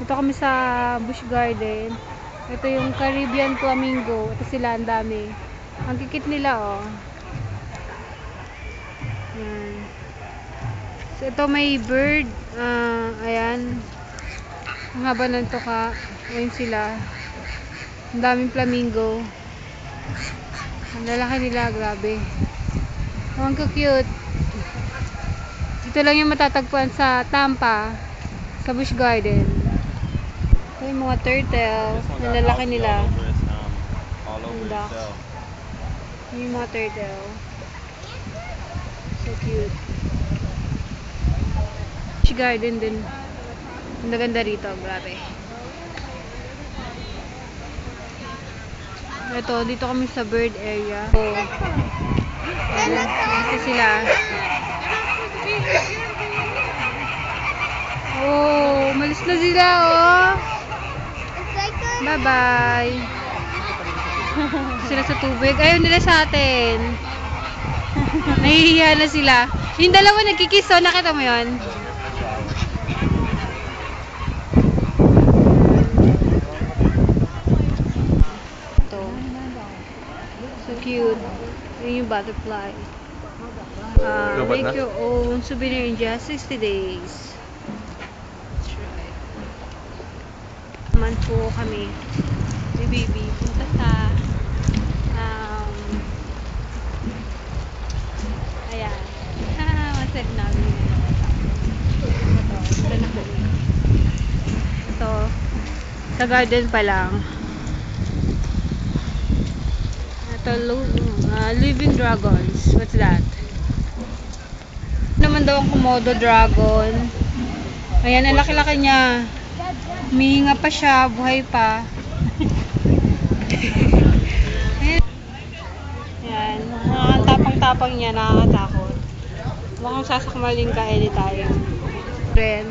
Ito kami sa Busch Garden. Ito yung Caribbean Flamingo. Ito sila, ang dami. Ang kikit nila, oh. Yan. So, ito may bird. Ayan. Ang haba ng tuka. Ayan sila. Ang daming flamingo. Ang lalaki nila, grabe. Oh, ang cute. Ito lang yung matatagpuan sa Tampa, sa Busch Garden. Ito yung mga turtle. Ang lalaki nila. Ang duck. Ito yung mga turtle. So cute. Busch Garden din. Ang ganda rito, grabe. Ito, dito kami sa bird area. So, ayan, ito sila. Oh, malis na sila, oh. Bye-bye. Sila sa tubig. Ayaw nila sa atin. Nahihiya na sila. Yung dalawa nagkikiss, oh. Nakita mo yun? Ito. So cute. Yun yung butterfly. Make your own souvenir in just 60 days. That's right. Naman po kami ni baby punta sa ayan. Masad namin. Ito na po. Ito sa garden pa lang. Ito living dragons. What's that? Naman daw ang Komodo dragon. Ayan, ang laki-laki niya. Humihinga pa siya, buhay pa. Ayan, nakakatapang-tapang niya, nakakatakot. Mukhang sasakmalin ka anytime. Friend.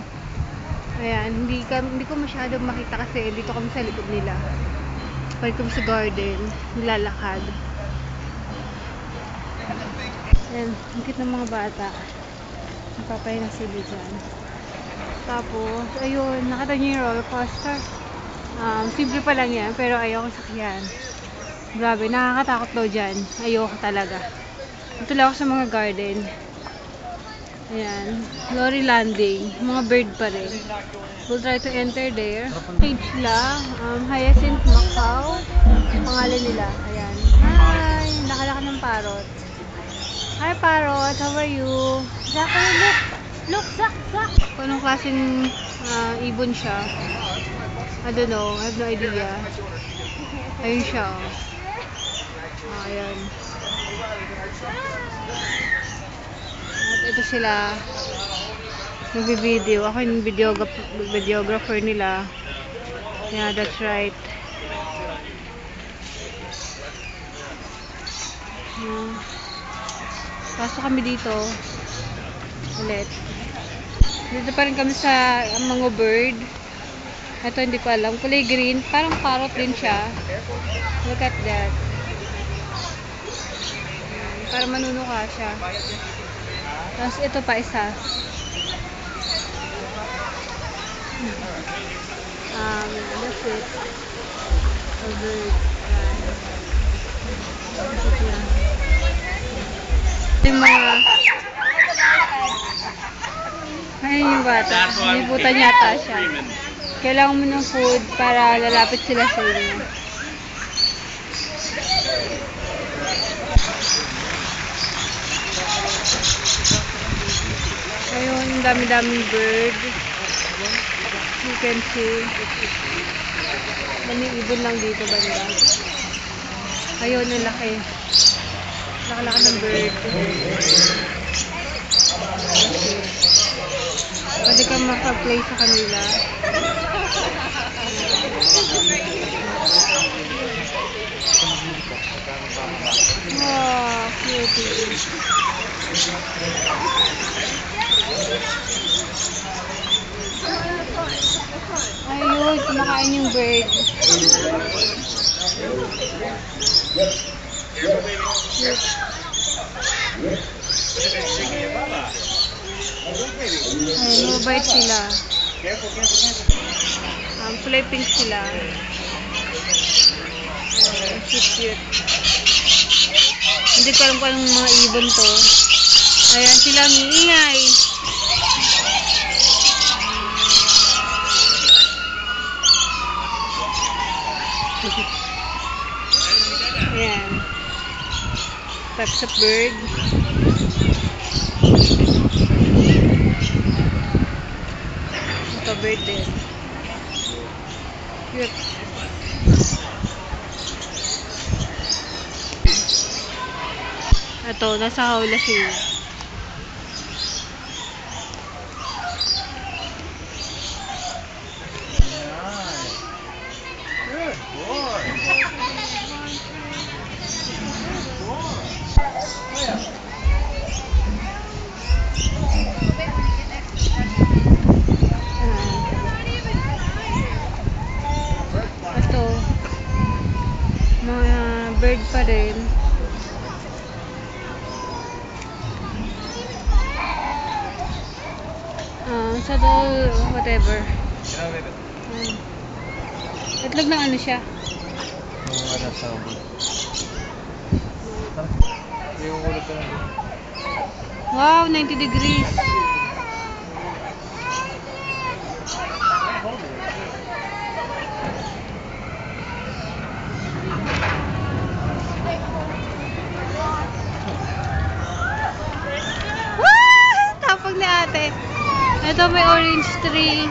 Ayan, hindi ko masyadong makita kasi dito kami sa likod nila. Pwede kami sa garden, nilalakad. Ayan, ang cute ng mga bata. Nagpapahinga sila dyan. Tapos, ayun, nakita niyo yung roller coaster. Simple pa lang yan, pero ayoko sakyan. Grabe, nakakatakot daw dyan. Ayoko talaga. Ito lang ako sa mga garden. Ayan, Lorry Landing. Mga bird pa rin. We'll try to enter there. Page lang, Hyacinth Macau. Pangalan nila. Ayan. Hi! Nakalaki ng parrot. Hi parrot, how are you? Zachary, look, Zach. Anong klaseng ibon siya? I don't know, I have no idea. Ayun siya, oh. Ayan. At ito sila. Nagbi-video. Ako yung videographer nila. Yeah, that's right. Pasok kami dito ulit. Dito pa rin kami sa mga bird. Ito hindi ko alam. Kulay green. Parang parrot din siya. Look at that. Parang manunuka siya. Tapos ito pa isa. That's it. A bird. Yung mga ayun yung bata, nilibutan yata siya. Kailangan mo ng food para lalapit sila sa inyo. Ayun, dami-daming bird. You can see. Daming ibon lang dito banda. Ayun, ang laki. Laki-laki ng bird. Pwede ka maka-play sa kanila. Wow, cute. Ayun, kumakain yung bird. Ayun, mabait sila. Kulay pink sila. Cute. Hindi ko alam kung anong mga ibon to. Ayan, sila miingay. Ayan. Types of bird. Ito bird din. Cute. Ito, nasa hawla sila. Good boy. Ito, mga bird pa rin. Saddle, whatever. Itlog ng ano siya? Yung ano sa ubod. Yung ulo ka lang. Wow, 90 degrees. Tapos ni ate. Ito may orange tree.